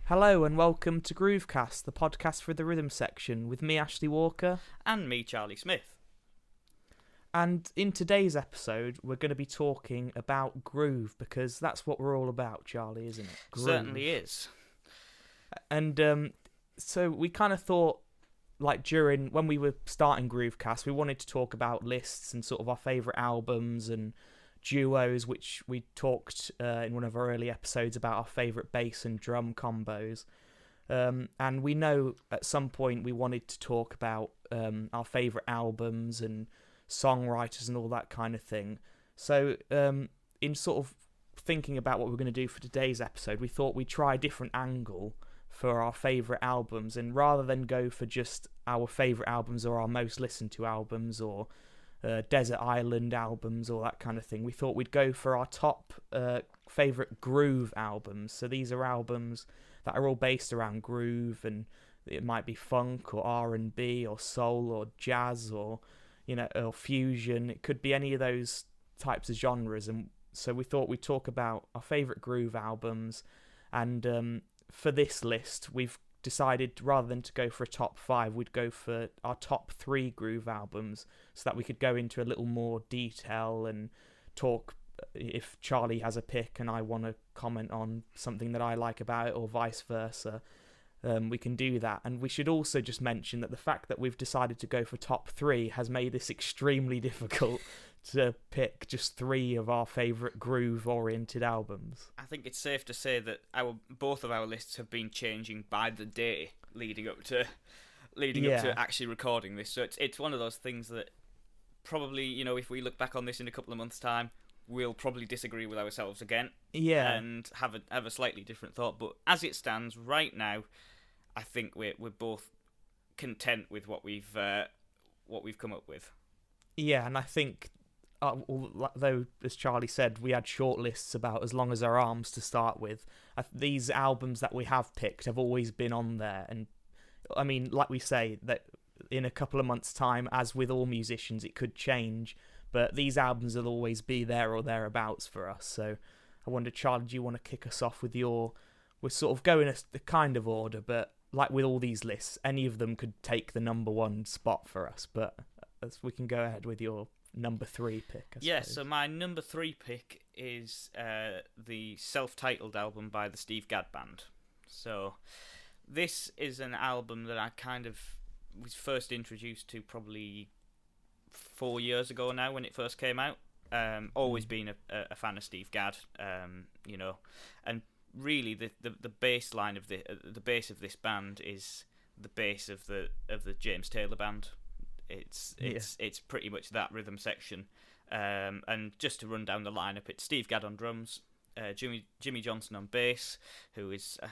Hello and welcome to Groovecast, the podcast for the rhythm section, with me, Ashley Walker. And me, Charlie Smith. And in today's episode, we're going to be talking about groove, because that's what we're all about, Charlie, isn't it? Groove. Certainly is. And so we kind of thought, like when we were starting Groovecast, we wanted to talk about lists and sort of our favourite albums and duos, which we talked in one of our early episodes about our favourite bass and drum combos. And we know at some point we wanted to talk about our favourite albums and songwriters and all that kind of thing. So in sort of thinking about what we're going to do for today's episode, we thought we'd try a different angle for our favourite albums, and rather than go for just our favourite albums or our most listened to albums or desert island albums or that kind of thing, we thought we'd go for our top favourite groove albums. So these are albums that are all based around groove, and it might be funk or R&B or soul or jazz or or fusion. It could be any of those types of genres. And so we thought we'd talk about our favourite groove albums. And for this list, we've decided rather than to go for a top 5, we'd go for our top 3 groove albums, so that we could go into a little more detail and talk if Charlie has a pick and I want to comment on something that I like about it, or vice versa. We can do that. And we should also just mention that the fact that we've decided to go for top 3 has made this extremely difficult to pick just 3 of our favourite groove-oriented albums. I think it's safe to say that both of our lists have been changing by the day leading up to actually recording this. So it's one of those things that probably, if we look back on this in a couple of months' time, we'll probably disagree with ourselves again. Yeah. And have a slightly different thought. But as it stands right now, I think we're both content with what we've come up with. Yeah, and I think, though, as Charlie said, we had short lists about as long as our arms to start with, these albums that we have picked have always been on there. And I mean, like we say, that in a couple of months' time, as with all musicians, it could change, but these albums will always be there or thereabouts for us. So I wonder, Charlie, do you want to kick us off with your... We're sort of going a kind of order, but like with all these lists, any of them could take the number 1 spot for us, but we can go ahead with your number 3 pick, I suppose. So my number 3 pick is the self-titled album by the Steve Gadd Band. So this is an album that I kind of was first introduced to probably 4 years ago now, when it first came out. Always been a fan of Steve Gadd, and really the bass line of the bass of this band is the bass of the James Taylor Band. It's pretty much that rhythm section. And just to run down the lineup, it's Steve Gadd on drums, Jimmy Johnson on bass, who is a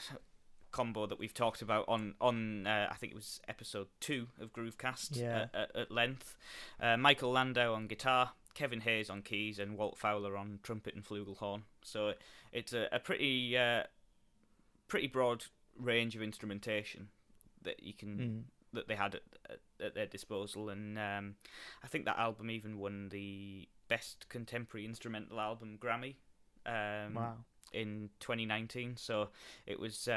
combo that we've talked about on I think it was episode 2 of Groovecast at length. Michael Landau on guitar, Kevin Hayes on keys, and Walt Fowler on trumpet and flugelhorn. So it's a pretty broad range of instrumentation that you can that they had at their disposal. And I think that album even won the Best Contemporary Instrumental Album Grammy in 2019. So it was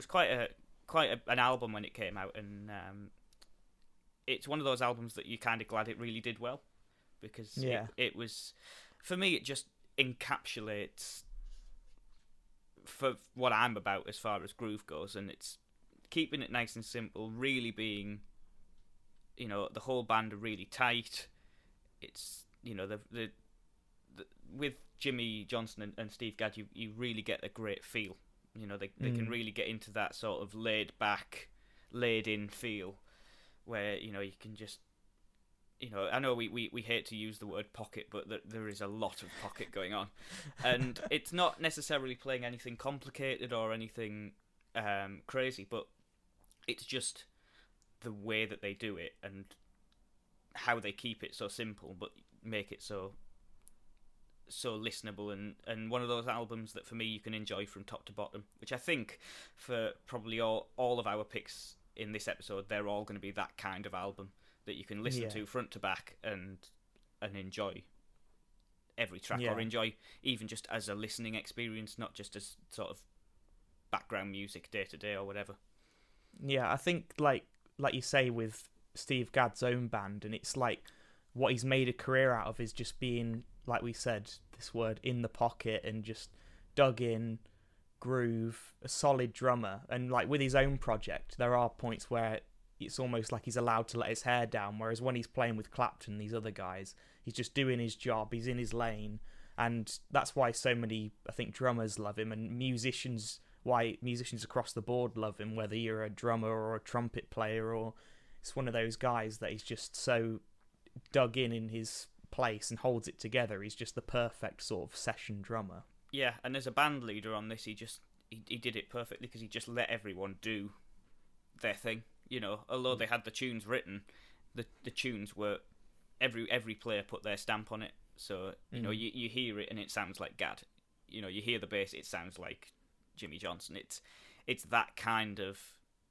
quite an album when it came out, and it's one of those albums that you're kind of glad it really did well, because it was, for me, it just encapsulates for what I'm about as far as groove goes, and it's keeping it nice and simple, really being, the whole band are really tight. It's, the with Jimmy Johnson and Steve Gadd, you really get a great feel. They can really get into that sort of laid back, laid in feel, where you can just, I know we hate to use the word pocket, but there is a lot of pocket going on, and it's not necessarily playing anything complicated or anything crazy, but it's just the way that they do it and how they keep it so simple but make it so listenable, and one of those albums that for me you can enjoy from top to bottom, which I think for probably all of our picks in this episode, they're all going to be that kind of album that you can listen to front to back and enjoy every track, or enjoy even just as a listening experience, not just as sort of background music day to day or whatever. Yeah, I think like you say with Steve Gadd's own band, and it's like what he's made a career out of is just being, like we said, this word, in the pocket, and just dug in, groove, a solid drummer. And like with his own project, there are points where it's almost like he's allowed to let his hair down, whereas when he's playing with Clapton, these other guys, he's just doing his job, he's in his lane. And that's why so many, I think, drummers love him, and why musicians across the board love him, whether you're a drummer or a trumpet player, or it's one of those guys that he's just so dug in his place and holds it together. He's just the perfect sort of session drummer. Yeah, and as a band leader on this, he did it perfectly, because he just let everyone do their thing. You know, although they had the tunes written, the tunes were every player put their stamp on it. So you know, you hear it and it sounds like Gadd. You know, you hear the bass, it sounds like Jimmy Johnson. It's that kind of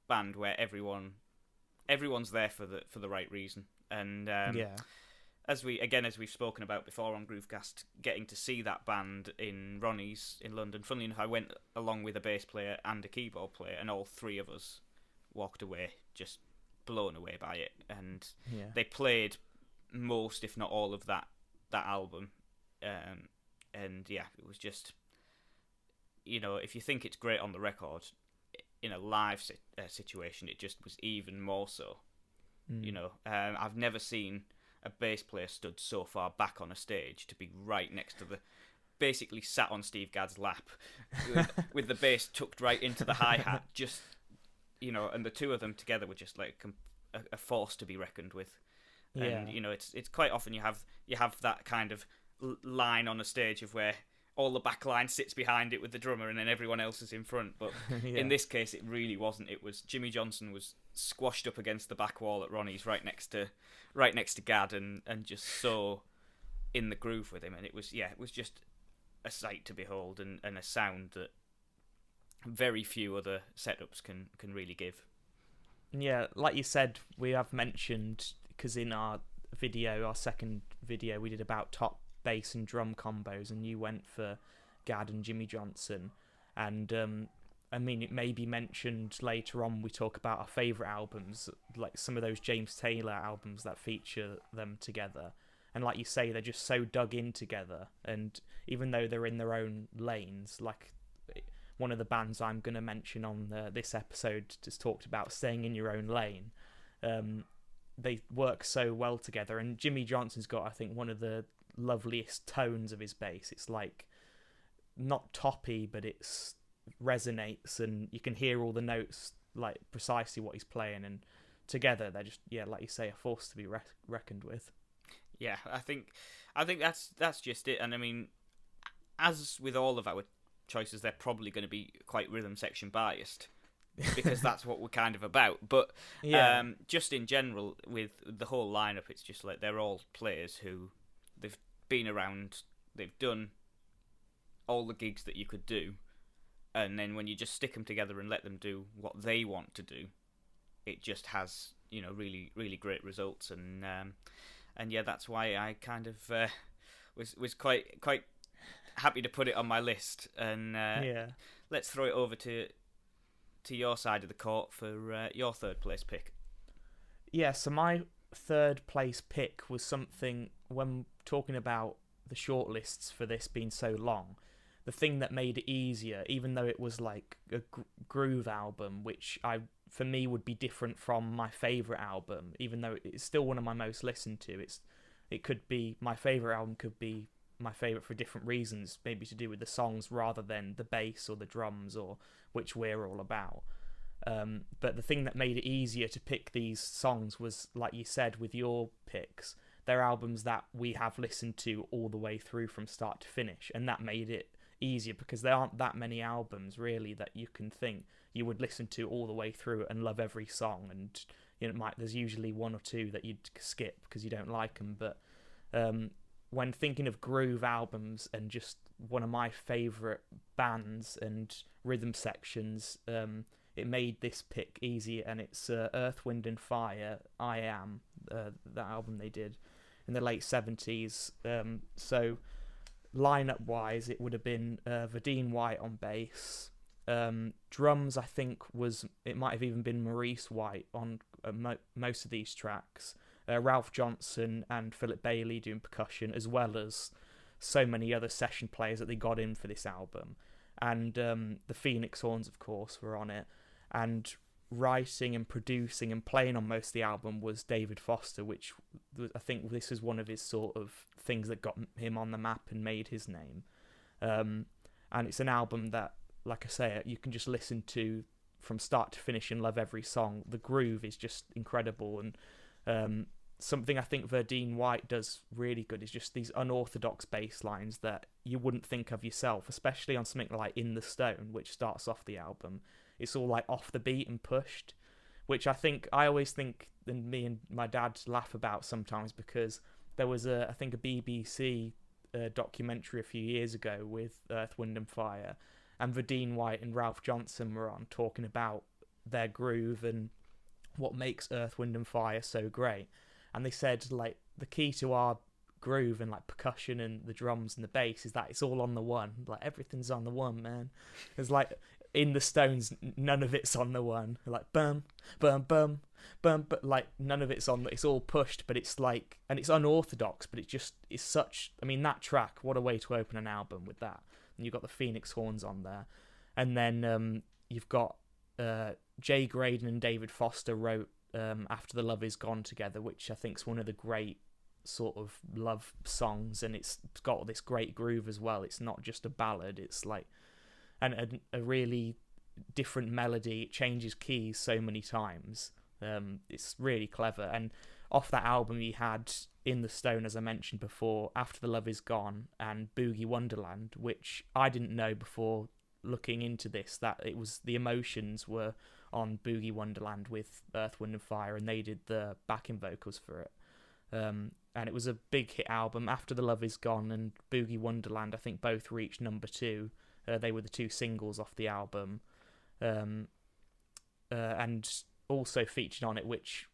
band where everyone's there for the right reason. And as we've spoken about before on Groovecast, getting to see that band in Ronnie's in London. Funnily enough, I went along with a bass player and a keyboard player, and all three of us walked away just blown away by it. And they played most, if not all, of that album. And yeah, it was just, you know, if you think it's great on the record, in a live situation, it just was even more so. You know, I've never seen a bass player stood so far back on a stage to be right next to basically sat on Steve Gadd's lap with the bass tucked right into the hi-hat, just, you know, and the two of them together were just like a force to be reckoned with. And you know, it's quite often you have that kind of line on a stage of where all the back line sits behind it with the drummer and then everyone else is in front. But in this case, it really wasn't. It was Jimmy Johnson was squashed up against the back wall at Ronnie's right next to Gadd, and just so in the groove with him. And it was just a sight to behold, and a sound that very few other setups can really give. Yeah, like you said, we have mentioned, because in our second video, we did about top bass and drum combos, and you went for Gadd and Jimmy Johnson. And I mean, it may be mentioned later on when we talk about our favourite albums, like some of those James Taylor albums that feature them together. And like you say, they're just so dug in together. And even though they're in their own lanes, like one of the bands I'm going to mention on this episode just talked about staying in your own lane. They work so well together. And Jimmy Johnson's got, I think, one of the loveliest tones of his bass. It's like not toppy, but it's resonates, and you can hear all the notes, like precisely what he's playing, and together they're just, like you say, a force to be reckoned with. Yeah, I think that's just it. And I mean, as with all of our choices, they're probably going to be quite rhythm section biased, because that's what we're kind of about. But just in general, with the whole lineup, it's just like they're all players who they've been around, they've done all the gigs that you could do, and then when you just stick them together and let them do what they want to do, it just has, you know, really, really great results. And yeah, that's why I kind of was quite happy to put it on my list. And let's throw it over to your side of the court for your third place pick. Yeah, so my third place pick was something, when talking about the shortlists for this being so long, the thing that made it easier, even though it was like a groove album, which for me would be different from my favourite album, even though it's still one of my most listened to. It could be, my favourite album could be my favourite for different reasons, maybe to do with the songs rather than the bass or the drums, or which we're all about. But the thing that made it easier to pick these songs was, like you said, with your picks, they're albums that we have listened to all the way through from start to finish, and that made it easier, because there aren't that many albums really that you can think you would listen to all the way through and love every song. And you know, there's usually one or two that you'd skip because you don't like them. But when thinking of groove albums and just one of my favourite bands and rhythm sections, it made this pick easy. And it's Earth, Wind and Fire, I Am, that album they did in the late 70s. So lineup wise, it would have been Verdine White on bass, Drums, I think, it might have even been Maurice White on most of these tracks. Ralph Johnson and Philip Bailey doing percussion, as well as so many other session players that they got in for this album. And the Phoenix Horns, of course, were on it. And writing and producing and playing on most of the album was David Foster, which I think this is one of his sort of things that got him on the map and made his name. And it's an album that, like I say, you can just listen to from start to finish and love every song. The groove is just incredible, and something I think Verdine White does really good is just these unorthodox bass lines that you wouldn't think of yourself, especially on something like In the Stone, which starts off the album. It's all like off the beat and pushed, which I always think, and me and my dad laugh about sometimes, because there was I think a BBC documentary a few years ago with Earth, Wind and Fire, and Verdine White and Ralph Johnson were on talking about their groove and what makes Earth, Wind and Fire so great. And they said, like, the key to our groove and like percussion and the drums and the bass is that it's all on the one. Like, everything's on the one, man. It's like In the Stones, none of it's on the one. Like bum bum bum bum, but like none of it's on. It's all pushed, but it's like, and it's unorthodox, but it's such. I mean, that track, what a way to open an album with that. And you've got the Phoenix Horns on there, and then you've got Jay Graydon and David Foster wrote After the Love Is Gone together, which I think is one of the great sort of love songs, and it's got this great groove as well. It's not just a ballad, it's like and a really different melody. It changes keys so many times. It's really clever. And off that album you had In the Stone, as I mentioned before, After the Love Is Gone, and Boogie Wonderland, which I didn't know before looking into this, that it was the Emotions were on Boogie Wonderland with Earth, Wind and Fire, and they did the backing vocals for it. And it was a big hit album. After the Love Is Gone and Boogie Wonderland, I think both reached number 2. They were the 2 singles off the album. And also featured on it, which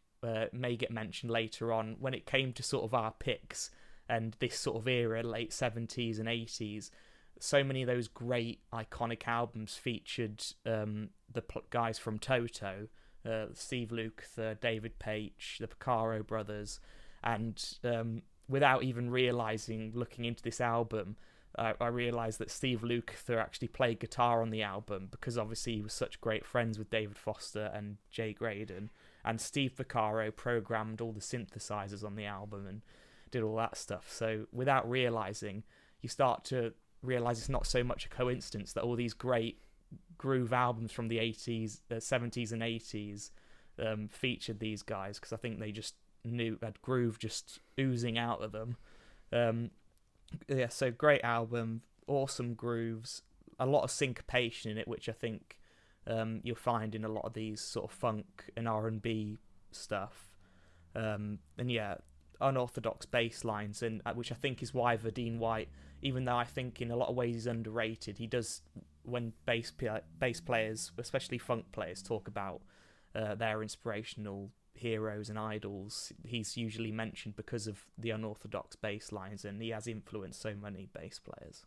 may get mentioned later on, when it came to sort of our picks and this sort of era, late 70s and 80s, so many of those great iconic albums featured the guys from Toto, Steve Lukather, David Paich, the Brecker Brothers, and without even realising, looking into this album, I realised that Steve Lukather actually played guitar on the album, because obviously he was such great friends with David Foster and Jay Graydon, and Steve Vaccaro programmed all the synthesizers on the album and did all that stuff. So without realising, you start to realise it's not so much a coincidence that all these great groove albums from the 80s, 70s and 80s featured these guys, because I think they just knew that groove just oozing out of them. Yeah, so great album, awesome grooves, a lot of syncopation in it, which I think you'll find in a lot of these sort of funk and R&B stuff. And yeah, unorthodox bass lines, and which I think is why Verdine White, even though I think in a lot of ways he's underrated, he does, when bass players, especially funk players, talk about their inspirational heroes and idols, he's usually mentioned because of the unorthodox bass lines, and he has influenced so many bass players.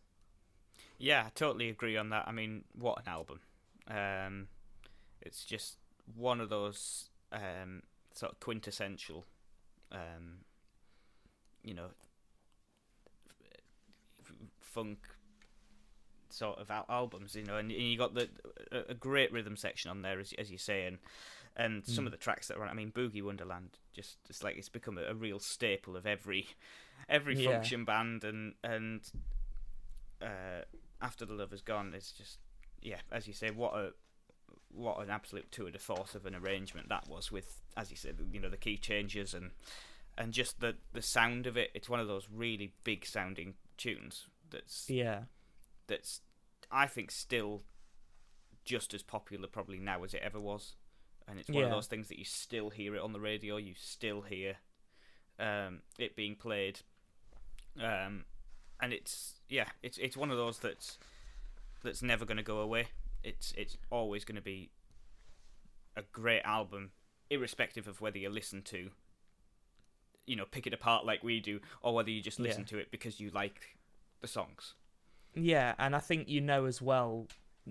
Yeah, I totally agree on that. I mean, what an album. It's just one of those sort of quintessential funk sort of albums, and you got a great rhythm section on there, as you say, and some of the tracks that are on. I mean, Boogie Wonderland, it's like it's become a real staple of every function band, and After the Love Is Gone, it's just, yeah, as you say, what an absolute tour de force of an arrangement that was, with, as you said, the key changes and just the sound of it. It's one of those really big sounding tunes that's I think still just as popular probably now as it ever was. And it's one of those things that you still hear it on the radio, you still hear it being played, and it's one of those that's never going to go away. It's always going to be a great album, irrespective of whether you listen to, pick it apart like we do, or whether you just listen to it because you like the songs. Yeah, and I think as well,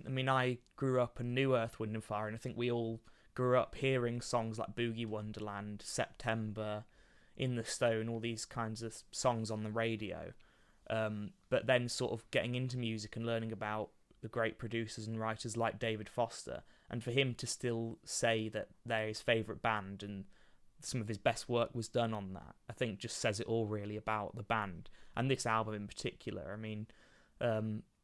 I mean, I grew up and knew Earth, Wind and Fire, and I think we all grew up hearing songs like Boogie Wonderland, September, In the Stone, all these kinds of songs on the radio. But then sort of getting into music and learning about the great producers and writers like David Foster, and for him to still say that they're his favourite band and some of his best work was done on that, I think just says it all really about the band and this album in particular. I mean,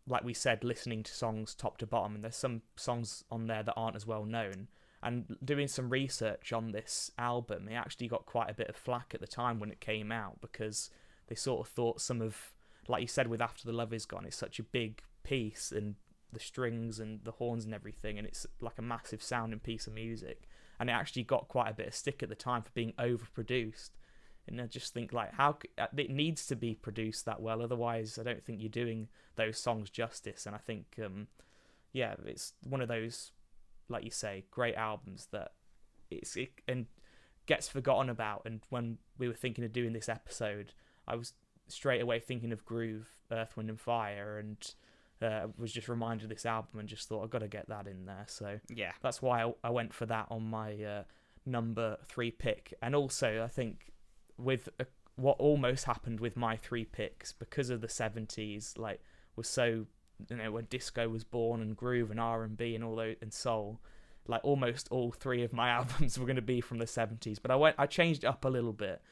like we said, listening to songs top to bottom, and there's some songs on there that aren't as well known, and doing some research on this album, it actually got quite a bit of flack at the time when it came out, because they sort of thought some of, like you said with After the Love Is Gone, it's such a big piece, and the strings and the horns and everything, and it's like a massive sounding piece of music, and it actually got quite a bit of stick at the time for being overproduced. And I just think, like, how it needs to be produced that well, otherwise I don't think you're doing those songs justice. And I think it's one of those, like you say, great albums that and gets forgotten about. And when we were thinking of doing this episode, I was straight away thinking of Groove, Earth, Wind and Fire, and was just reminded of this album and just thought I've got to get that in there. So yeah, that's why I went for that on my number 3 pick. And also I think with what almost happened with my 3 picks, because of the 70s, like, was so, when disco was born and groove and R&B and all those, and soul, like almost all 3 of my albums were going to be from the 70s, but I changed it up a little bit,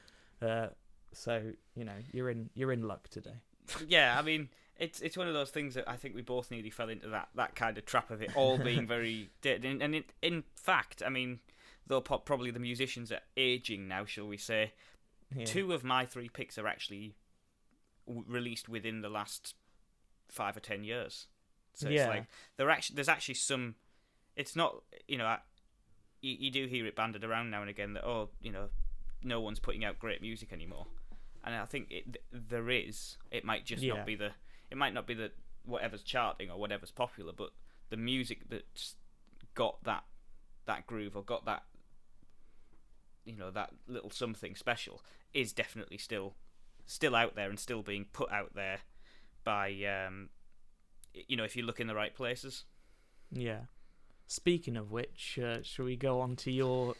so you're in luck today. Yeah, I mean, it's one of those things that I think we both nearly fell into that kind of trap of it all being very and in fact, I mean, though probably the musicians are aging now, shall we say, 2 of my 3 picks are actually released within the last 5 or 10 years. So it's like there's actually some. It's not, you do hear it banded around now and again that no one's putting out great music anymore, and I think there is. It might just not be it might not be the whatever's charting or whatever's popular, but the music that's got that groove or got that that little something special is definitely still out there and still being put out there by if you look in the right places. Yeah. Speaking of which, shall we go on to your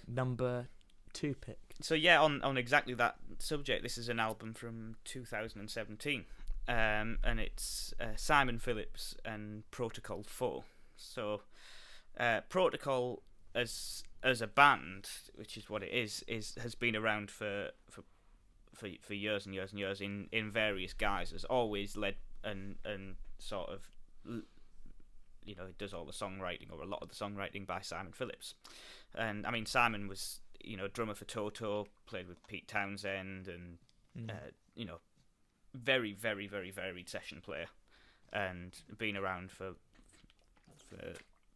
number 2 pick? So yeah, on exactly that subject, this is an album from 2017, and it's Simon Phillips and Protocol 4. So Protocol as a band, which is what it is has been around for years and years and years in various guises. Always led and sort of, it does all the songwriting, or a lot of the songwriting, by Simon Phillips. And I mean, Simon was drummer for Toto, played with Pete Townsend, and very, very, very varied session player, and been around for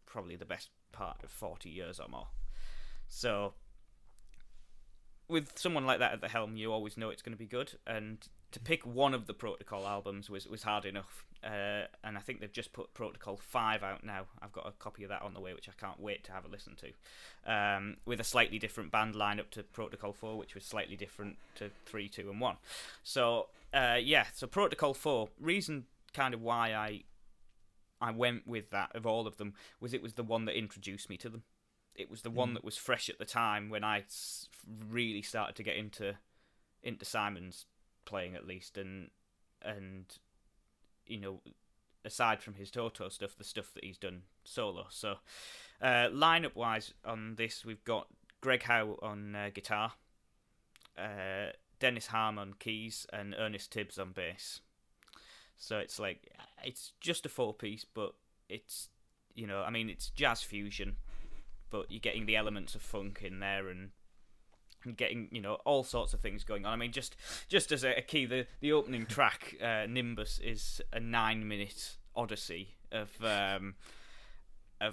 probably the best part of 40 years or more. So with someone like that at the helm, you always know it's going to be good, and to pick one of the Protocol albums was hard enough, and I think they've just put Protocol 5 out now. I've got a copy of that on the way, which I can't wait to have a listen to, with a slightly different band lineup to Protocol 4, which was slightly different to 3, 2 and 1. So so Protocol 4, reason kind of why I went with that of all of them was it was the one that introduced me to them. It was the one that was fresh at the time when I really started to get into Simon's playing, at least, and aside from his Toto stuff, the stuff that he's done solo. So lineup wise on this, we've got Greg Howe on guitar, Dennis Harm on keys, and Ernest Tibbs on bass. So it's just a 4-piece, but it's it's jazz fusion, but you're getting the elements of funk in there and getting all sorts of things going on. I mean, just as a key, the opening track, Nimbus, is a 9-minute odyssey of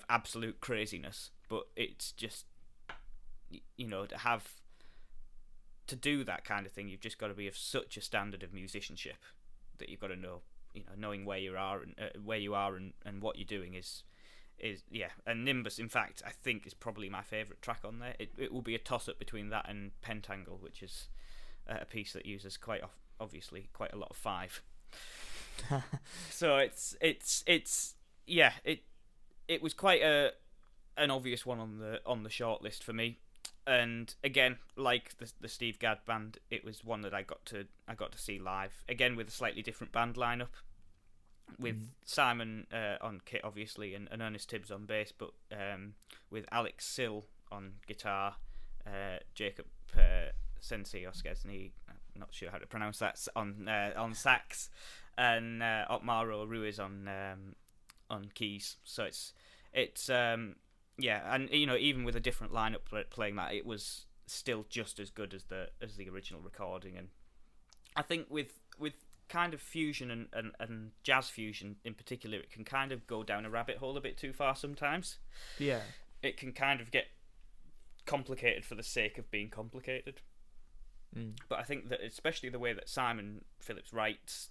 absolute craziness, but it's just to do that kind of thing, you've just got to be of such a standard of musicianship that you've got to know, knowing where you are and what you're doing is and Nimbus, in fact, I think is probably my favourite track on there. It will be a toss-up between that and Pentangle, which is a piece that uses obviously quite a lot of 5. So it's yeah, it was quite an obvious one on the short list for me. And again, like the Steve Gadd band, it was one that I got to see live. Again, with a slightly different band lineup, with Simon on kit, obviously, and Ernest Tibbs on bass, but with Alex Sill on guitar, Jacob Sensei Oskesny, I'm not sure how to pronounce that, on sax, and Otmaro Ruiz on keys. So it's yeah, and even with a different lineup playing that, it was still just as good as the original recording. And I think with kind of fusion and jazz fusion in particular, it can kind of go down a rabbit hole a bit too far sometimes. Yeah. It can kind of get complicated for the sake of being complicated. But I think that especially the way that Simon Phillips writes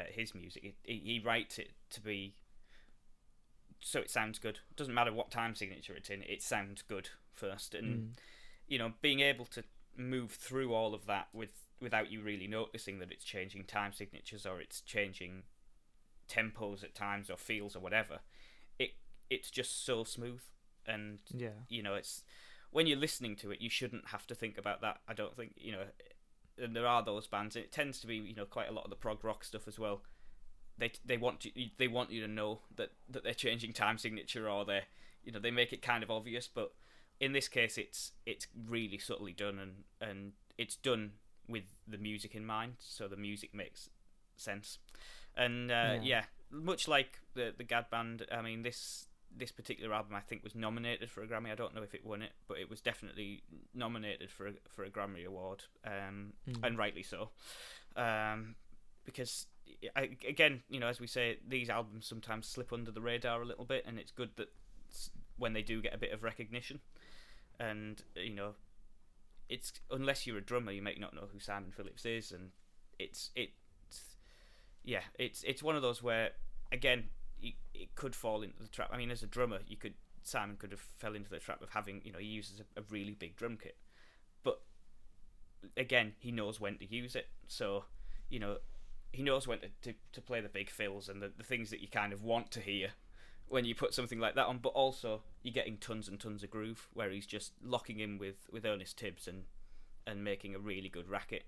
his music, he writes it to be so it sounds good. It doesn't matter what time signature it's in, it sounds good first. And being able to move through all of that without you really noticing that it's changing time signatures or it's changing tempos at times or feels or whatever, it's just so smooth. And it's when you're listening to it, you shouldn't have to think about that. I don't think, and there are those bands, and it tends to be quite a lot of the prog rock stuff as well. They want you to know that they're changing time signature, or they make it kind of obvious. But in this case, it's really subtly done, and it's done with the music in mind, so the music makes sense. And much like the Gadd band, I mean, this particular album I think was nominated for a Grammy. I don't know if it won it, but it was definitely nominated for a Grammy award, and rightly so, because again, as we say, these albums sometimes slip under the radar a little bit, and it's good that when they do get a bit of recognition. And it's, unless you're a drummer, you might not know who Simon Phillips is, and it's one of those where, again, it could fall into the trap. I mean, as a drummer, Simon could have fell into the trap of having, he uses a really big drum kit, but again, he knows when to use it. So, he knows when to play the big fills and the things that you kind of want to hear when you put something like that on. But also, you're getting tons and tons of groove, where he's just locking in with Ernest Tibbs and making a really good racket.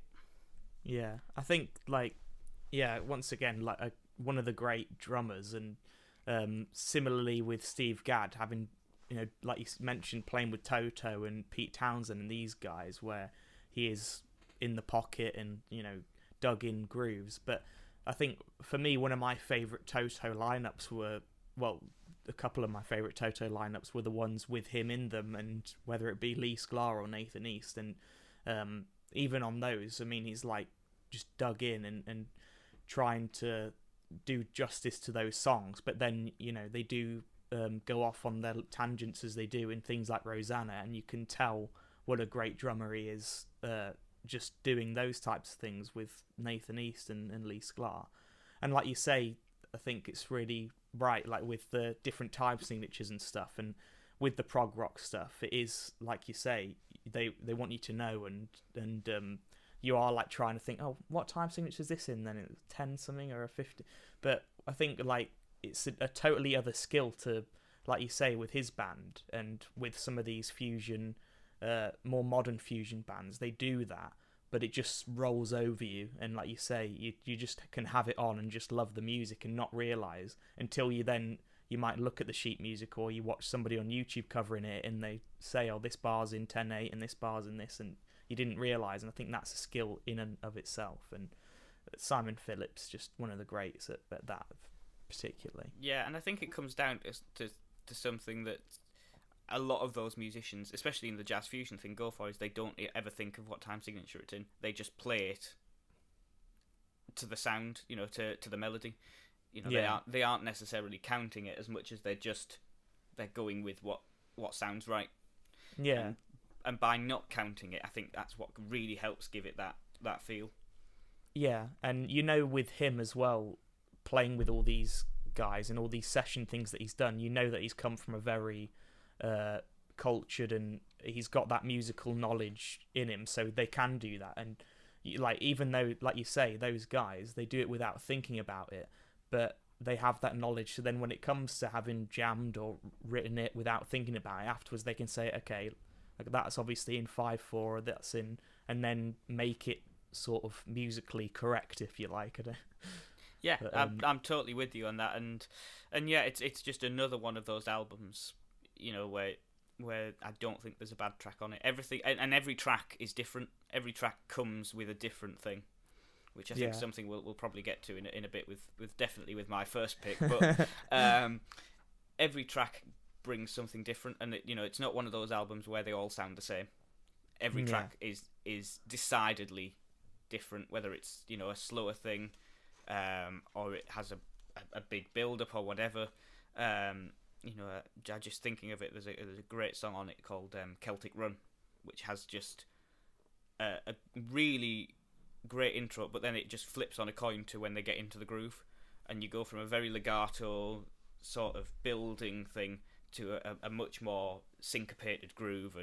Yeah, I think once again, one of the great drummers, and similarly with Steve Gadd, having like you mentioned, playing with Toto and Pete Townsend and these guys, where he is in the pocket and dug in grooves. But I think for me, one of my favourite Toto lineups were, a couple of my favourite Toto lineups were the ones with him in them, and whether it be Lee Sklar or Nathan East. And even on those, I mean, he's just dug in and trying to do justice to those songs, but then they do go off on their tangents as they do in things like Rosanna, and you can tell what a great drummer he is, just doing those types of things with Nathan East and Lee Sklar. And like you say, I think it's really right, like with the different time signatures and stuff, and with the prog rock stuff, it is like you say, they want you to know, and you are trying to think, oh, what time signature is this in? Then it's 10 something or a 50. But I think it's a totally other skill to, like you say, with his band and with some of these fusion, more modern fusion bands, they do that, but it just rolls over you. And like you say, you just can have it on and just love the music and not realise until you might look at the sheet music, or you watch somebody on YouTube covering it and they say, oh, this bar's in 10/8 and this bar's in this, and you didn't realise. And I think that's a skill in and of itself. And Simon Phillips, just one of the greats at that particularly. Yeah, and I think it comes down to something that a lot of those musicians, especially in the jazz fusion thing, go for, is they don't ever think of what time signature it's in. They just play it to the sound, to the melody. They aren't necessarily counting it as much as they're going with what sounds right. Yeah. And by not counting it, I think that's what really helps give it that feel. Yeah, and with him as well, playing with all these guys and all these session things that he's done, that he's come from a very cultured, and he's got that musical knowledge in him, so they can do that. And even though, like you say, those guys, they do it without thinking about it, but they have that knowledge. So then when it comes to having jammed or written it without thinking about it afterwards, they can say, okay, like that's obviously in 5/4, or that's in, and then make it sort of musically correct, if you like. Yeah, But, I'm totally with you on that, and yeah, it's just another one of those albums, where I don't think there's a bad track on it. Everything and every track is different. Every track comes with a different thing, which I think is something we'll probably get to in a bit with definitely with my first pick. But every track brings something different, and it's not one of those albums where they all sound the same. Every track is decidedly different, whether it's a slower thing, or it has a big build up or whatever. Just thinking of it, there's a great song on it called Celtic Run, which has just a really great intro, but then it just flips on a coin to when they get into the groove, and you go from a very legato sort of building thing to a much more syncopated groove,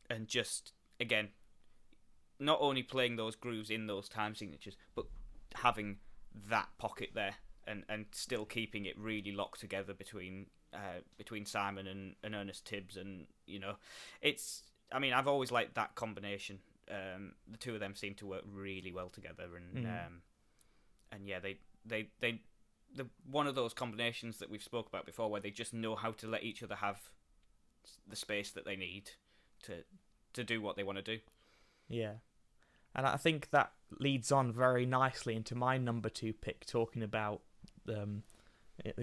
and just again, not only playing those grooves in those time signatures, but having that pocket there and still keeping it really locked together between Simon and Ernest Tibbs, and I've always liked that combination. The two of them seem to work really well together, and yeah, they one of those combinations that we've spoke about before, where they just know how to let each other have the space that they need to do what they want to do. Yeah. And I think that leads on very nicely into my number 2 pick, talking about the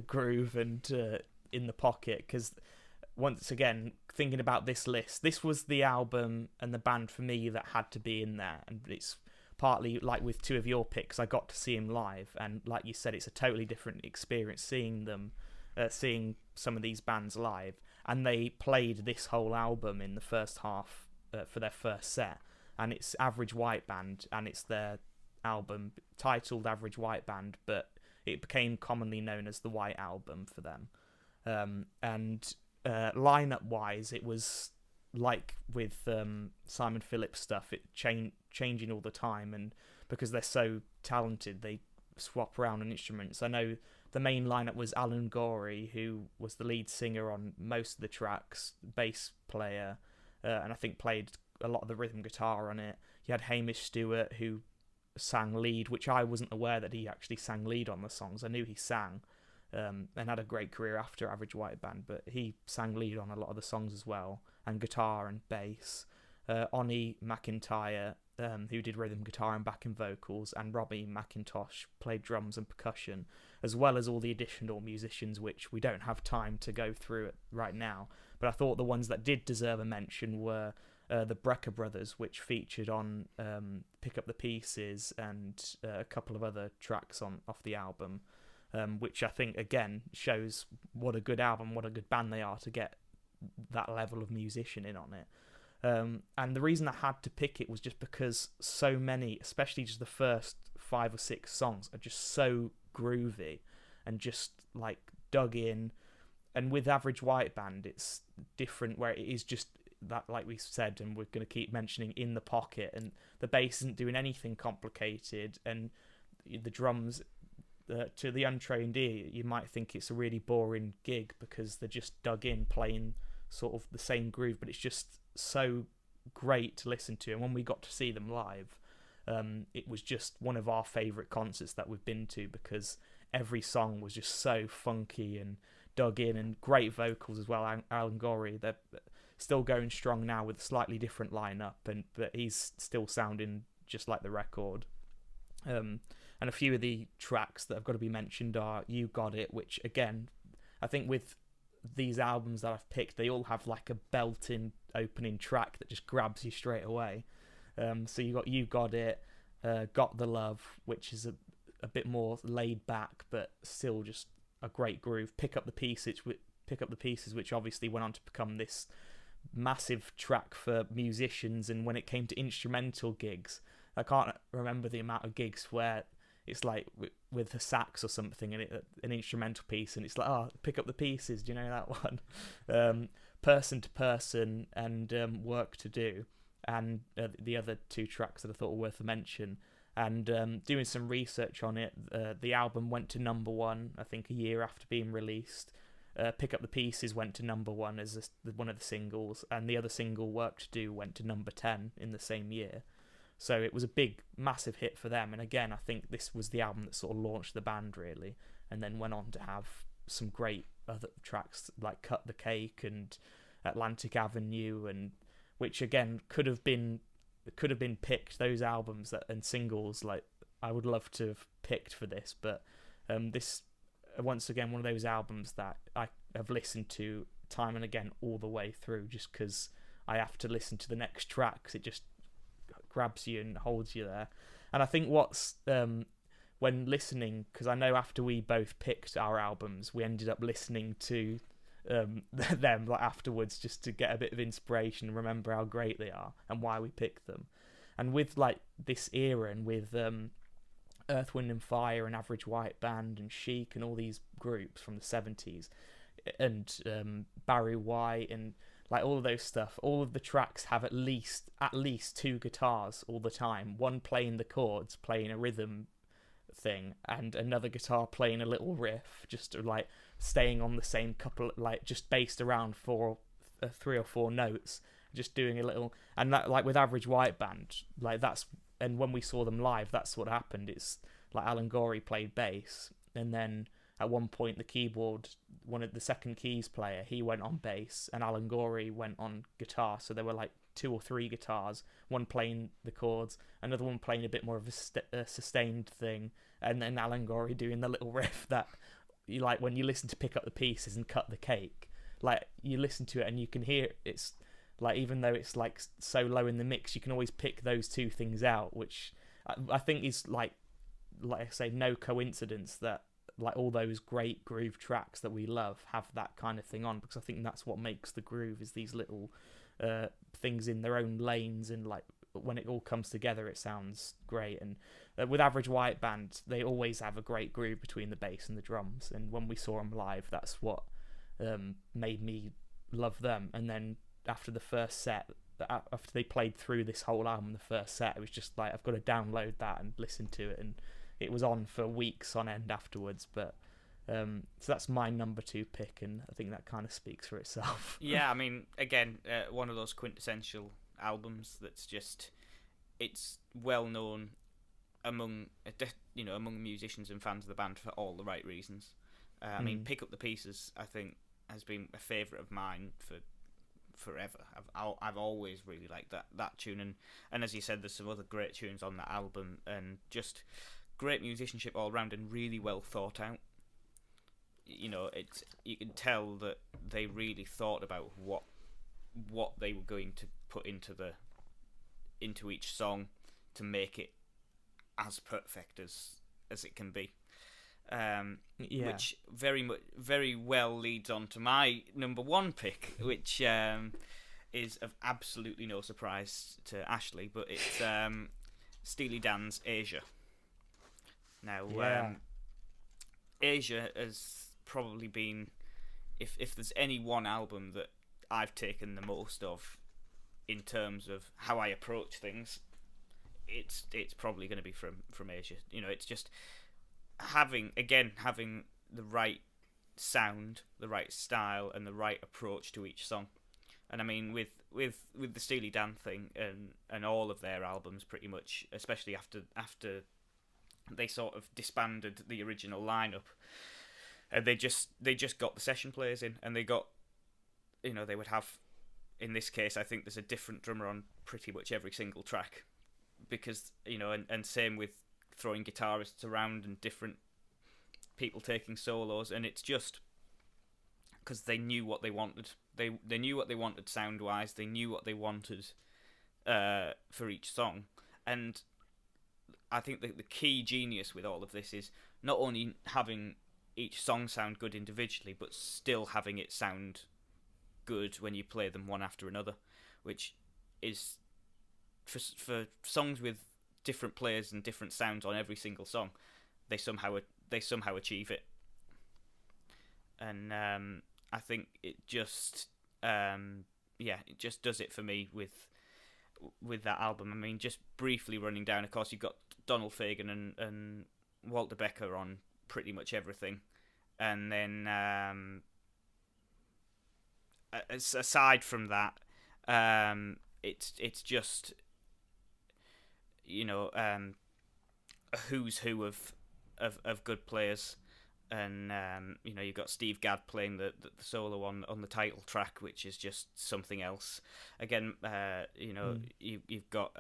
groove and in the pocket, because once again, thinking about this list, this was the album and the band for me that had to be in there, and it's partly like with 2 of your picks, I got to see him live, and like you said, it's a totally different experience seeing them, seeing some of these bands live, and they played this whole album in the first half for their first set. And it's Average White Band, and it's their album titled Average White Band, but it became commonly known as the White Album for them. And lineup-wise, it was like with Simon Phillips stuff, it changing all the time, and because they're so talented, they swap around on instruments. I know the main lineup was Alan Gorey, who was the lead singer on most of the tracks, bass player, and I think played a lot of the rhythm guitar on it. You had Hamish Stewart, who sang lead, which I wasn't aware that he actually sang lead on the songs. I knew he sang, and had a great career after Average White Band, but he sang lead on a lot of the songs as well, and guitar and bass. Oni McIntyre, who did rhythm guitar and backing vocals, and Robbie McIntosh played drums and percussion, as well as all the additional musicians, which we don't have time to go through right now. But I thought the ones that did deserve a mention were the Brecker Brothers, which featured on Pick Up the Pieces and a couple of other tracks off the album, which I think, again, shows what a good album, what a good band they are to get that level of musician in on it. And the reason I had to pick it was just because so many, especially just the first 5 or 6 songs, are just so groovy and just like dug in. And with Average White Band, it's different, where it is just that, like we said, and we're going to keep mentioning, in the pocket, and the bass isn't doing anything complicated, and the drums, to the untrained ear, you might think it's a really boring gig because they're just dug in playing sort of the same groove, but it's just so great to listen to. And when we got to see them live, it was just one of our favourite concerts that we've been to, because every song was just so funky and dug in, and great vocals as well. Alan Gorey, they're still going strong now with a slightly different lineup, but he's still sounding just like the record. And a few of the tracks that have got to be mentioned are You Got It, which again, I think with these albums that I've picked, they all have like a belting opening track that just grabs you straight away. So you got You Got It, Got the Love, which is a bit more laid back, but still just a great groove. Pick Up the Pieces, which obviously went on to become this massive track for musicians. And when it came to instrumental gigs, I can't remember the amount of gigs where it's like with a sax or something, and an instrumental piece, and it's like, oh, Pick Up the Pieces, do you know that one? Person to Person and Work to Do, and the other 2 tracks that I thought were worth a mention. And doing some research on it, the album went to number one, I think, a year after being released. Pick Up the Pieces went to number one as one of the singles, and the other single, Work to Do, went to number 10 in the same year. So it was a big, massive hit for them. And again, I think this was the album that sort of launched the band, really, and then went on to have some great other tracks like Cut the Cake and Atlantic Avenue, and which again could have been picked, those albums and singles, like I would love to have picked for this, but this, once again, one of those albums that I have listened to time and again all the way through, just because I have to listen to the next track, 'cause it just grabs you and holds you there. And I think what's when listening, because I know after we both picked our albums, we ended up listening to them like afterwards, just to get a bit of inspiration and remember how great they are and why we picked them. And with like this era, and with Earth, Wind and Fire and Average White Band and Chic and all these groups from the 70s, and Barry White and like all of those stuff, all of the tracks have at least two guitars all the time, one playing the chords, playing a rhythm thing, and another guitar playing a little riff, just to, like, staying on the same couple, like just based around three or four notes, just doing a little. And that, like with Average White Band, like that's, and when we saw them live, that's what happened. It's like Alan Gorey played bass, and then at one point the keyboard, one of the second keys player, he went on bass, and Alan Gorey went on guitar. So there were like two or three guitars, one playing the chords, another one playing a bit more of a sustained thing, and then Alan Gorey doing the little riff that you like when you listen to Pick Up the Pieces and Cut the Cake. Like you listen to it and you can hear it's like, even though it's like so low in the mix, you can always pick those two things out, which I think is like I say, no coincidence that like all those great groove tracks that we love have that kind of thing on, because I think that's what makes the groove, is these little things in their own lanes, and like when it all comes together it sounds great. And with Average White Band, they always have a great groove between the bass and the drums, and when we saw them live, that's what made me love them. And then after the first set, after they played through this whole album, the first set, it was just like, I've got to download that and listen to it, and it was on for weeks on end afterwards. But so that's my number 2 pick, and I think that kind of speaks for itself. Yeah, I mean, again, one of those quintessential albums that's just, it's well known among among musicians and fans of the band for all the right reasons. I mean, Pick Up the Pieces, I think, has been a favourite of mine for forever. I've always really liked that tune, and as you said, there's some other great tunes on that album, and just great musicianship all around, and really well thought out. You can tell that they really thought about what they were going to put into each song to make it as perfect as it can be. Which very well leads on to my number 1 pick, which is of absolutely no surprise to Ashley, but it's Steely Dan's Asia. Now, Asia has probably been, if there's any one album that I've taken the most of in terms of how I approach things, it's probably going to be from Asia. It's just having the right sound, the right style, and the right approach to each song. And I mean, with the Steely Dan thing and all of their albums, pretty much, especially after they sort of disbanded the original lineup, and they just got the session players in, and they got, they would have, in this case, I think there's a different drummer on pretty much every single track, because and same with throwing guitarists around and different people taking solos, and it's just because they knew what they wanted. They knew what they wanted sound wise. They knew what they wanted for each song, and I think that the key genius with all of this is not only having each song sound good individually, but still having it sound good when you play them one after another, which is for songs with different players and different sounds on every single song, they somehow achieve it. And I think it just it just does it for me with with that album. I mean, just briefly running down, of course, you've got Donald Fagen and Walter Becker on pretty much everything, and then aside from that, it's just a who's who of good players. And you've got Steve Gadd playing the solo on the title track, which is just something else. Again, you've got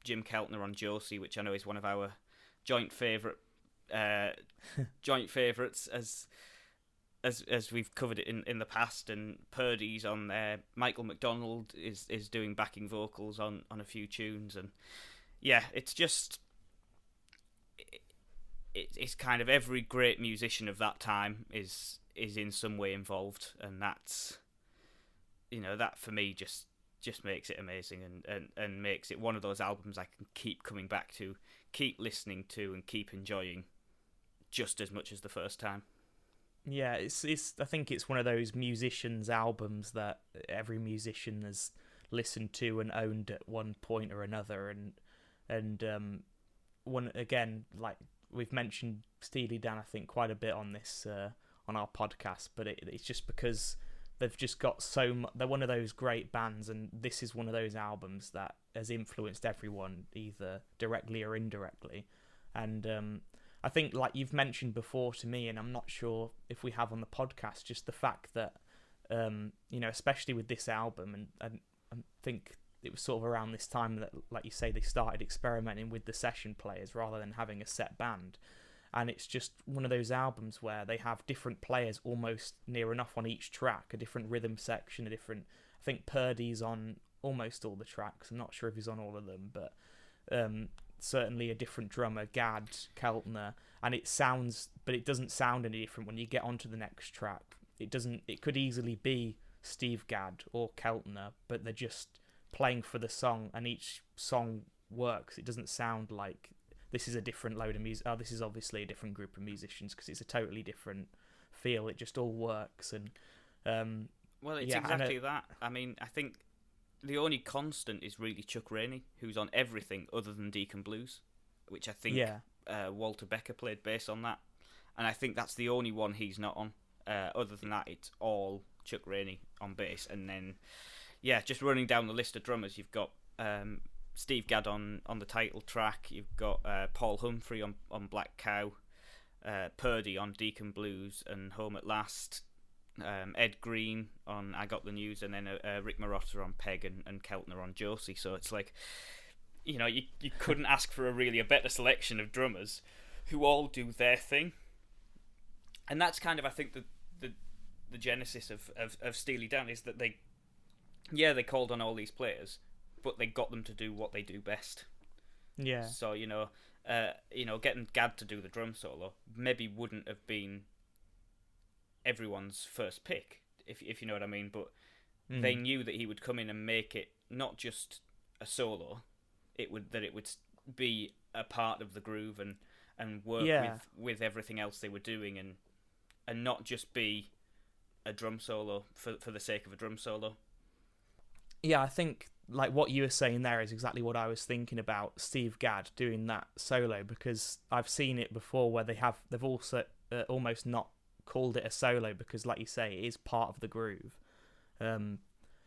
Jim Keltner on Josie, which I know is one of our joint favourites, as we've covered it in the past. And Purdy's on there. Michael McDonald is doing backing vocals on a few tunes, and yeah, it's just. It's kind of every great musician of that time is in some way involved, and that's that for me just makes it amazing and makes it one of those albums I can keep coming back to, keep listening to, and keep enjoying just as much as the first time. Yeah, it's I think it's one of those musicians' albums that every musician has listened to and owned at one point or another, and one again, like we've mentioned Steely Dan, I think, quite a bit on this on our podcast, but it's just because they've just got they're one of those great bands, and this is one of those albums that has influenced everyone, either directly or indirectly. And I think, like you've mentioned before to me, and I'm not sure if we have on the podcast, just the fact that especially with this album, and I think it was sort of around this time that, like you say, they started experimenting with the session players rather than having a set band. And it's just one of those albums where they have different players almost near enough on each track, a different rhythm section, I think Purdy's on almost all the tracks. I'm not sure if he's on all of them, but certainly a different drummer, Gadd, Keltner, and it doesn't sound any different when you get onto the next track. It could easily be Steve Gadd or Keltner, but they're just playing for the song, and each song works. It doesn't sound like this is a different load of music. Oh, this is obviously a different group of musicians, because it's a totally different feel. It just all works. And well, it's exactly that. I mean, I think the only constant is really Chuck Rainey, who's on everything other than Deacon Blues, which I think Walter Becker played bass on that, and I think that's the only one he's not on. Other than that, it's all Chuck Rainey on bass. And then just running down the list of drummers, you've got Steve Gadd on the title track, you've got Paul Humphrey on Black Cow, Purdy on Deacon Blues and Home at Last, Ed Green on I Got the News, and then Rick Marotta on Peg, and Keltner on Josie. So it's like, you couldn't ask for a better selection of drummers who all do their thing. And that's kind of, I think, the genesis of Steely Dan, is that they called on all these players, but they got them to do what they do best. Yeah. So getting Gadd to do the drum solo maybe wouldn't have been everyone's first pick, if you know what I mean. But they knew that he would come in and make it not just a solo; it would be a part of the groove and work with everything else they were doing, and not just be a drum solo for the sake of a drum solo. Yeah, I think like what you were saying there is exactly what I was thinking about Steve Gadd doing that solo, because I've seen it before where they've also almost not called it a solo, because like you say, it is part of the groove. And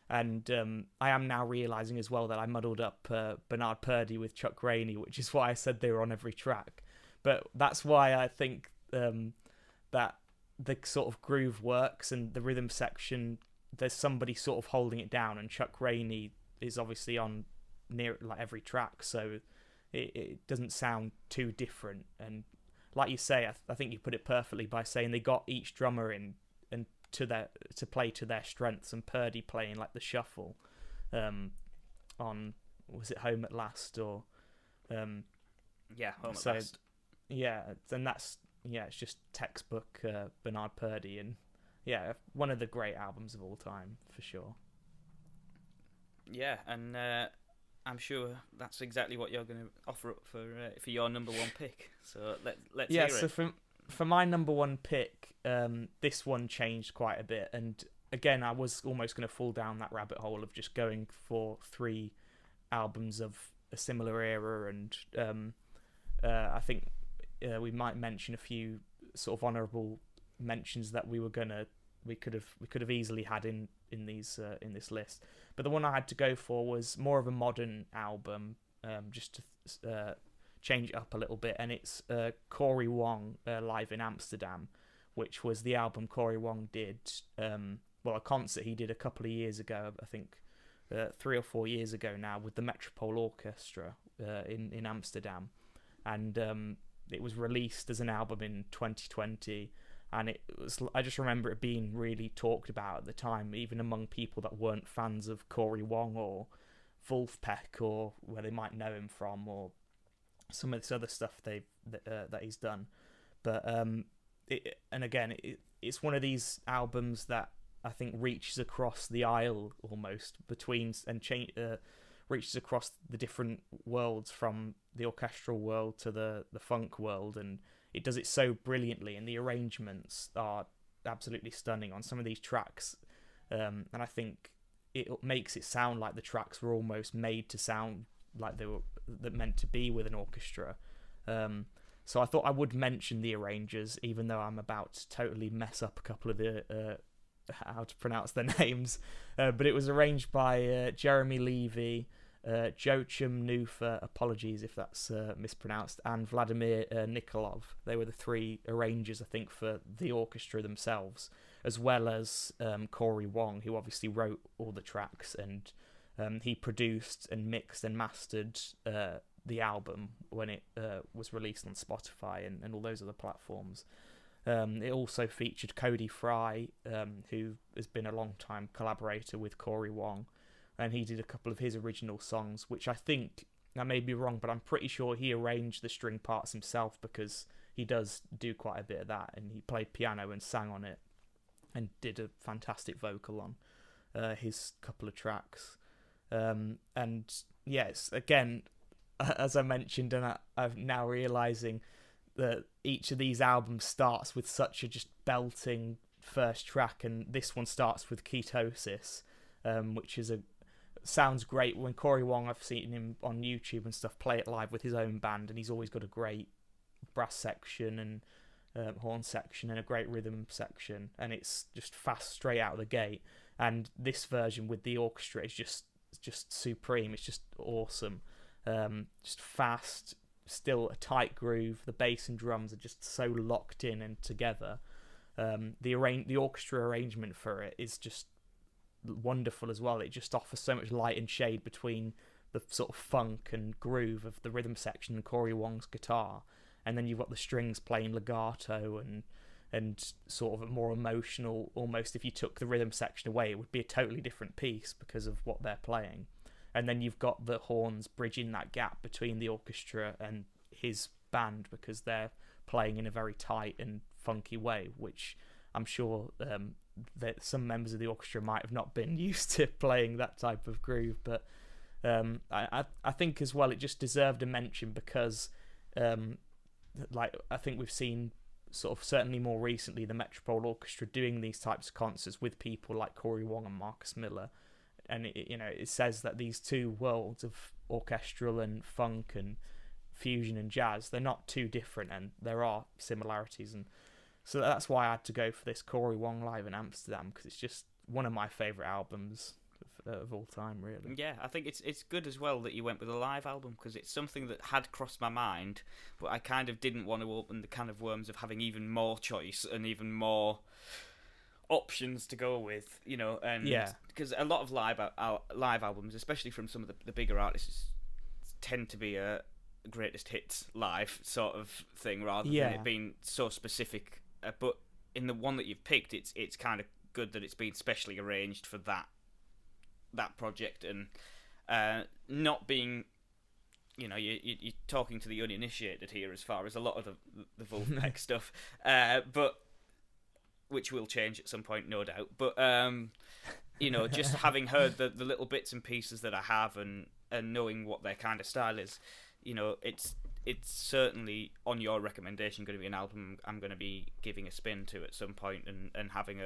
I am now realising as well that I muddled up Bernard Purdy with Chuck Rainey, which is why I said they were on every track. But that's why I think that the sort of groove works, and the rhythm section, there's somebody sort of holding it down, and Chuck Rainey is obviously on near like every track, so it doesn't sound too different. And like you say, I think you put it perfectly by saying they got each drummer in and to play to their strengths, and Purdy playing like the shuffle on, was it Home at Last or Home at Last. And that's it's just textbook Bernard Purdy, and one of the great albums of all time for sure. Yeah, and I'm sure that's exactly what you're going to offer up for your number one pick. So let's hear it. So for my number one pick, this one changed quite a bit, and again, I was almost going to fall down that rabbit hole of just going for 3 albums of a similar era, and I think we might mention a few sort of honourable mentions that we could have easily had in this list. But the one I had to go for was more of a modern album, just to change it up a little bit, and it's Corey Wong, Live in Amsterdam, which was the album Corey Wong did, a concert he did a couple of years ago, I think 3 or 4 years ago now, with the Metropole Orchestra in Amsterdam, and it was released as an album in 2020, and I just remember it being really talked about at the time, even among people that weren't fans of Corey Wong or Wolfpack, or where they might know him from, or some of this other stuff that he's done. But it's one of these albums that I think reaches across the aisle almost between reaches across the different worlds, from the orchestral world to the funk world, and it does it so brilliantly, and the arrangements are absolutely stunning on some of these tracks, and I think it makes it sound like the tracks were almost made to sound like they were meant to be with an orchestra. So I thought I would mention the arrangers, even though I'm about to totally mess up a couple of the how to pronounce their names, but it was arranged by Jeremy Levy, Joachim Nufa, apologies if that's mispronounced, and Vladimir Nikolov. They were the 3 arrangers, I think, for the orchestra themselves, as well as Corey Wong, who obviously wrote all the tracks, and he produced and mixed and mastered the album when it was released on Spotify and all those other platforms. It also featured Cody Fry, who has been a long-time collaborator with Corey Wong, and he did a couple of his original songs, which I think, I may be wrong, but I'm pretty sure he arranged the string parts himself, because he does do quite a bit of that, and he played piano and sang on it, and did a fantastic vocal on his couple of tracks. And yes, again, as I mentioned, and I'm now realising that each of these albums starts with such a just belting first track, and this one starts with Ketosis, which sounds great. When Corey Wong, I've seen him on YouTube and stuff, play it live with his own band, and he's always got a great brass section and horn section and a great rhythm section, and it's just fast straight out of the gate. And this version with the orchestra is just supreme. It's just awesome. Just fast, still a tight groove. The bass and drums are just so locked in and together. The orchestra arrangement for it is just wonderful as well. It just offers so much light and shade between the sort of funk and groove of the rhythm section and Corey Wong's guitar, and then you've got the strings playing legato and sort of a more emotional, almost if you took the rhythm section away, it would be a totally different piece because of what they're playing. And then you've got the horns bridging that gap between the orchestra and his band, because they're playing in a very tight and funky way, which I'm sure that some members of the orchestra might have not been used to playing that type of groove. But I think as well it just deserved a mention because I think we've seen sort of certainly more recently the Metropole Orchestra doing these types of concerts with people like Corey Wong and Marcus Miller, and it says that these two worlds of orchestral and funk and fusion and jazz, they're not too different, and there are similarities, and so that's why I had to go for this Corey Wong Live in Amsterdam, because it's just one of my favourite albums of all time, really. Yeah, I think it's good as well that you went with a live album, because it's something that had crossed my mind, but I kind of didn't want to open the can of worms of having even more choice and even more options to go with, and because a lot of live albums, especially from some of the bigger artists, tend to be a greatest hits live sort of thing rather than it being so specific. But in the one that you've picked, it's kind of good that it's been specially arranged for that project, and not being, you're talking to the uninitiated here as far as a lot of the Wolfpack stuff, but which will change at some point, no doubt. But just having heard the little bits and pieces that I have, and knowing what their kind of style is, it's certainly on your recommendation going to be an album I'm going to be giving a spin to at some point, and having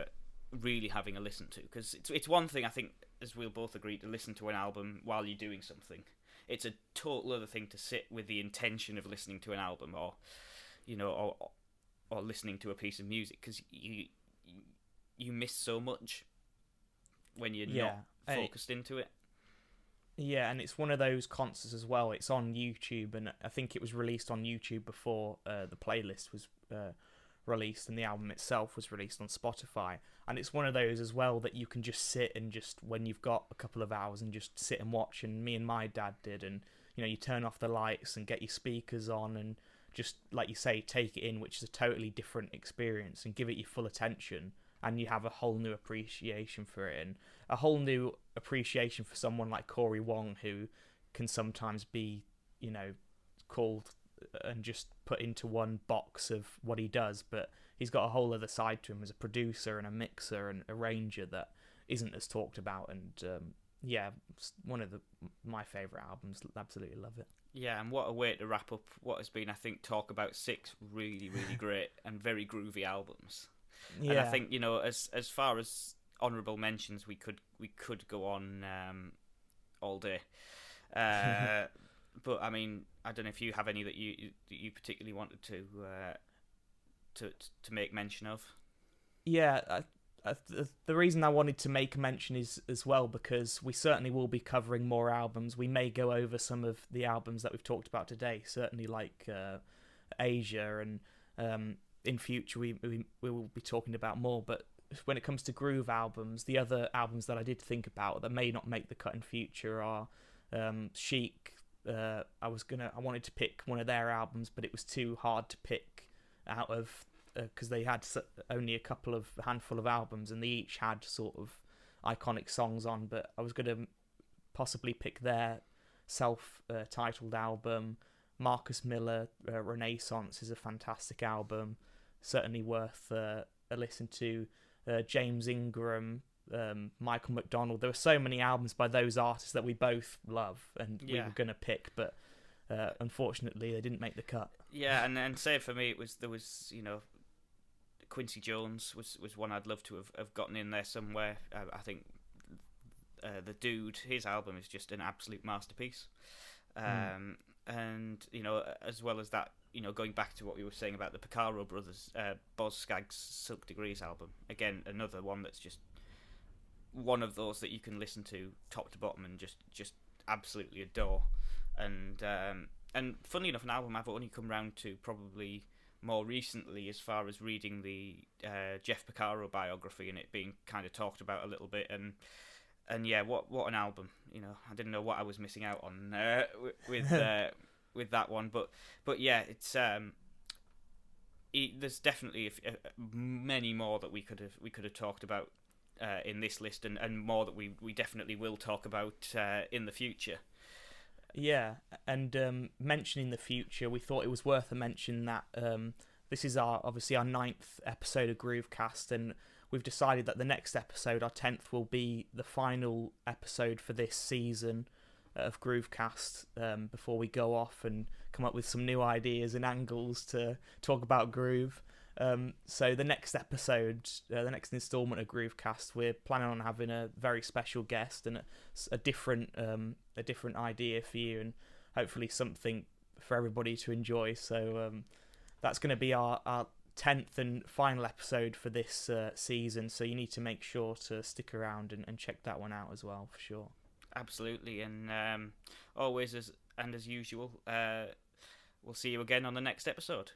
really having a listen to, because it's one thing, I think, as we'll both agree, to listen to an album while you're doing something. It's a total other thing to sit with the intention of listening to an album, or or listening to a piece of music, because you miss so much when you're not focused into it. Yeah, and it's one of those concerts as well. It's on YouTube, and I think it was released on YouTube before the playlist was released, and the album itself was released on Spotify. And it's one of those as well that you can just sit and just, when you've got a couple of hours, and just sit and watch. And me and my dad did, and you turn off the lights and get your speakers on, and just, like you say, take it in, which is a totally different experience, and give it your full attention. And you have a whole new appreciation for it, and a whole new appreciation for someone like Corey Wong, who can sometimes be, called and just put into one box of what he does, but he's got a whole other side to him as a producer and a mixer and arranger that isn't as talked about. And it's one of my favourite albums. Absolutely love it. Yeah, and what a way to wrap up what has been, I think, talk about 6 really, really great and very groovy albums. Yeah. And I think, as far as honourable mentions, we could go on all day. But I mean, I don't know if you have any that you particularly wanted to make mention of. Yeah, the reason I wanted to make a mention is as well because we certainly will be covering more albums. We may go over some of the albums that we've talked about today, certainly like Asia, and in future we will be talking about more. But when it comes to groove albums, the other albums that I did think about that may not make the cut in future are Chic. I wanted to pick one of their albums, but it was too hard to pick out of because they had only a handful of albums, and they each had sort of iconic songs on. But I was going to possibly pick their self-titled album. Marcus Miller, Renaissance, is a fantastic album, certainly worth a listen to. James Ingram, Michael McDonald. There were so many albums by those artists that we both love, and we were going to pick, but unfortunately they didn't make the cut. Yeah, and say for me, there was Quincy Jones was one I'd love to have gotten in there somewhere. I think the dude, his album is just an absolute masterpiece. And as well as that, going back to what we were saying about the Brecker Brothers, Boz Scaggs' Silk Degrees album, again, another one that's just one of those that you can listen to top to bottom and just absolutely adore. And funnily enough, an album I've only come round to probably more recently, as far as reading the Jeff Porcaro biography and it being kind of talked about a little bit. And yeah, what an album! I didn't know what I was missing out on with that one, but yeah, it's there's definitely many more that we could have talked about in this list, and more that we definitely will talk about in the future. Yeah, and mentioning the future, we thought it was worth a mention that this is obviously our 9th episode of Groovecast, and we've decided that the next episode, our 10th, will be the final episode for this season of Groovecast before we go off and come up with some new ideas and angles to talk about groove. So the next episode, the next instalment of Groovecast, we're planning on having a very special guest and a different idea for you, and hopefully something for everybody to enjoy. So that's going to be our 10th and final episode for this season. So you need to make sure to stick around and check that one out as well, for sure. Absolutely, and always as usual, we'll see you again on the next episode.